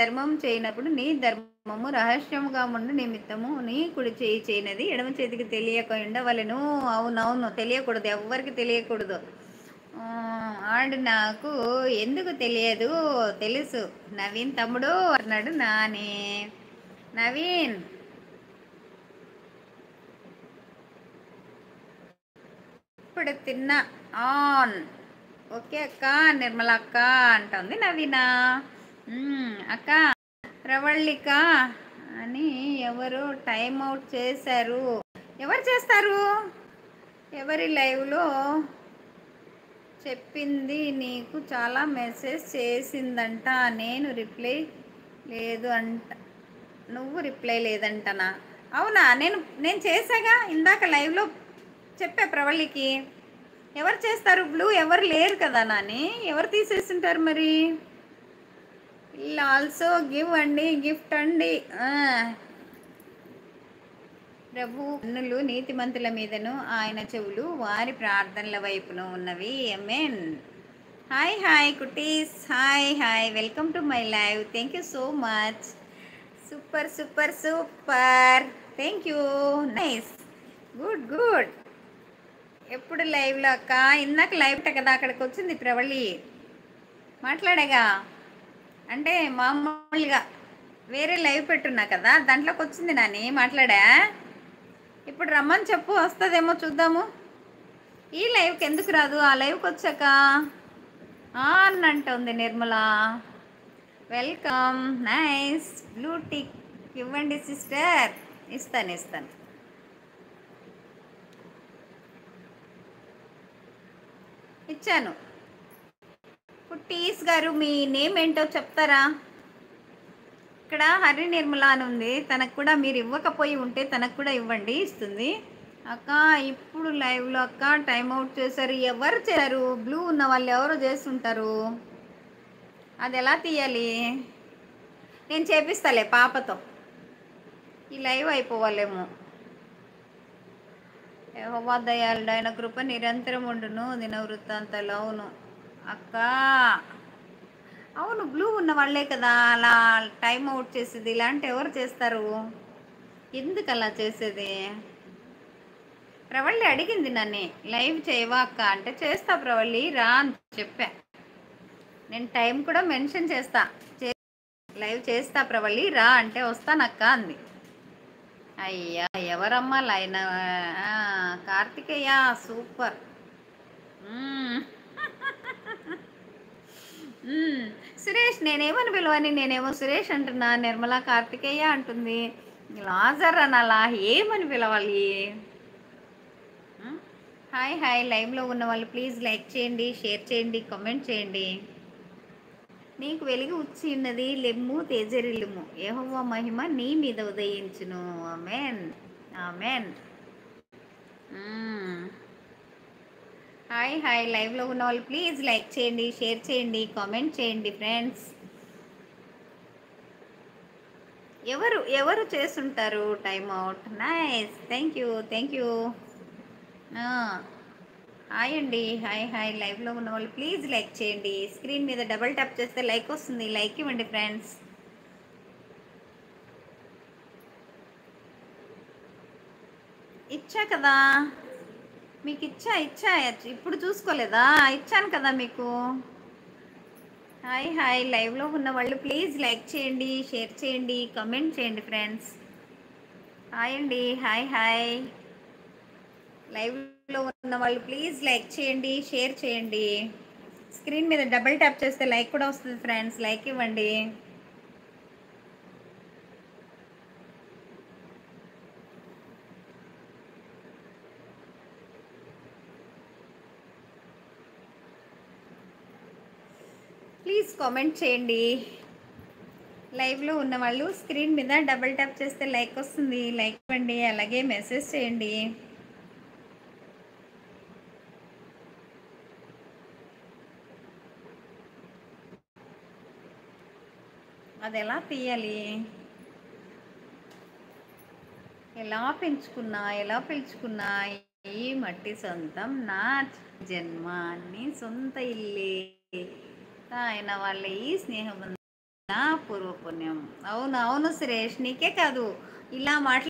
ధర్మం చేయనప్పుడు నీ ధర్మము రహస్యముగా ఉండు నిమిత్తము నీ కుడి చేయి చేయనది ఎడమ చేతికి తెలియక ఉండవలెను. అవునవును, తెలియకూడదు, ఎవ్వరికి తెలియకూడదు. ఆడు నాకు ఎందుకు తెలియదు, తెలుసు. నవీన్ తమ్ముడు అన్నాడు నాని. నవీన్ ఇప్పుడు తిన్నా ఆన్. ఓకే అక్క, నిర్మల అక్క అంటుంది నవీన. అక్క ప్రవళిక అని ఎవరు టైం అవుట్ చేశారు? ఎవరు చేస్తారు? ఎవరి లైవ్లో చెప్పింది నీకు చాలా మెసేజ్ చేసిందంట, నేను రిప్లై లేదు అంట, నువ్వు రిప్లై లేదంటనా? అవునా, నేను చేశాగా ఇందాక లైవ్లో చెప్పా ప్రవళికి. ఎవరు చేస్తారు బ్లూ? ఎవరు లేరు కదా నాని, ఎవరు తీసేస్తుంటారు మరి? ఇలా ఆల్సో గివ్ అండి, గిఫ్ట్ అండి. ప్రభు కన్నులు నీతిమంతుల మీదను ఆయన చెవులు వారి ప్రార్థనల వైపును ఉన్నవి. ఆమేన్. Hi hi cuties, hi hi, welcome to my live. Thank you so much. Super super super, thank you, nice, good good. ఎప్పుడు లైవ్లో అక్క? ఇందాక లైవ్ కదా, అక్కడికి వచ్చింది ప్రవళి, మాట్లాడగా. అంటే మామూలుగా వేరే లైవ్ పెట్టున్నా కదా, దాంట్లోకి వచ్చింది నాని, మాట్లాడా. ఇప్పుడు రమ్మని చెప్పు, వస్తుందేమో చూద్దాము. ఈ లైవ్కి ఎందుకు రాదు? ఆ లైవ్కి వచ్చాక అని అంటుంది Nirmala. Welcome, nice. Blue tick ఇవ్వండి సిస్టర్. ఇస్తాను ఇస్తాను. ఇచ్చాను. కుట్టీస్ గారు మీ నేమ్ ఏంటో చెప్తారా? ఇక్కడ హరి నిర్మల అని ఉంది, తనకు కూడా మీరు ఇవ్వకపోయి ఉంటే తనకు కూడా ఇవ్వండి, ఇస్తుంది. అక్క ఇప్పుడు లైవ్లో అక్క టైం అవుట్ చేశారు. ఎవరు చేశారు? బ్లూ ఉన్న వాళ్ళు ఎవరో చేస్తుంటారు. అది ఎలా తీయాలి? నేను చేపిస్తాలే పాపతో. ఈ లైవ్ అయిపోవాలేమో. యెహోవా దయాళుడు, ఆయన కృప నిరంతరం ఉండును దినవృత్తాంతాలు. అవును అక్క, అవును, బ్లూ ఉన్న వాళ్ళే కదా అలా టైం అవుట్ చేసేది. ఇలాంటి ఎవరు చేస్తారు? ఎందుకు అలా చేసేది? ప్రవళి అడిగింది నన్ను, లైవ్ చేయవా అక్క అంటే, చేస్తా ప్రవళి రా అని చెప్పా. నేను టైం కూడా మెన్షన్ చేస్తా, లైవ్ చేస్తా ప్రవళి రా అంటే వస్తానక్క అంది. అయ్యా ఎవరమ్మా లైన్? కార్తికేయ సూపర్. సురేష్ నేనేమని పిలవని? నేనేమో సురేష్ అంటున్నా, నిర్మల కార్తికేయ అంటుంది, లాజర్ అనాలా, ఏమని పిలవాలి? హాయ్ హాయ్, లైవ్లో ఉన్న వాళ్ళు ప్లీజ్ లైక్ చేయండి, షేర్ చేయండి, కామెంట్ చేయండి. నీకు వెలుగు వచ్చి ఉన్నది లెమ్ము తేజరిల్లుము, యెహోవా మహిమ నీ మీద ఉదయించును. ఆమేన్ ఆమేన్. హాయ్ హాయ్, లైవ్లో ఉన్న వాళ్ళు ప్లీజ్ లైక్ చేయండి, షేర్ చేయండి, కామెంట్ చేయండి ఫ్రెండ్స్. ఎవరు ఎవరు చేస్తుంటారు time out? Nice, thank you thank you. Hi అండి, హాయ్ హాయ్, లైవ్లో ఉన్న వాళ్ళు ప్లీజ్ లైక్ చేయండి. స్క్రీన్ మీద డబల్ ట్యాప్ చేస్తే లైక్ వస్తుంది, లైక్ ఇవ్వండి ఫ్రెండ్స్. ఇచ్చా కదా మీకు, ఇచ్చా ఇప్పుడు చూసుకోలేదా? ఇచ్చాను కదా మీకు. హాయ్ హాయ్, లైవ్లో ఉన్న వాళ్ళు ప్లీజ్ లైక్ చేయండి, షేర్ చేయండి, కామెంట్ చేయండి ఫ్రెండ్స్. హాయ్ అండి, హాయ్ హాయ్, లైవ్లో ఉన్న వాళ్ళు ప్లీజ్ లైక్ చేయండి, షేర్ చేయండి. స్క్రీన్ మీద డబుల్ ట్యాప్ చేస్తే లైక్ కూడా వస్తుంది ఫ్రెండ్స్, లైక్ ఇవ్వండి. ప్లీజ్ కామెంట్ చేయండి. లైవ్లో ఉన్న వాళ్ళు స్క్రీన్ మీద డబుల్ ట్యాప్ చేస్తే లైక్ వస్తుంది, లైక్ ఇవ్వండి, అలాగే మెసేజ్ చేయండి. అది ఎలా తీయాలి? ఎలా పిలుచుకున్నా ఈ మట్టి సొంతం, నా జన్మాన్ని సొంత ఇల్లే, ఆయన వాళ్ళ ఈ స్నేహం నా పూర్వపుణ్యం. అవును. అవును సురేష్. నీకే కాదు ఇలా మాట్లా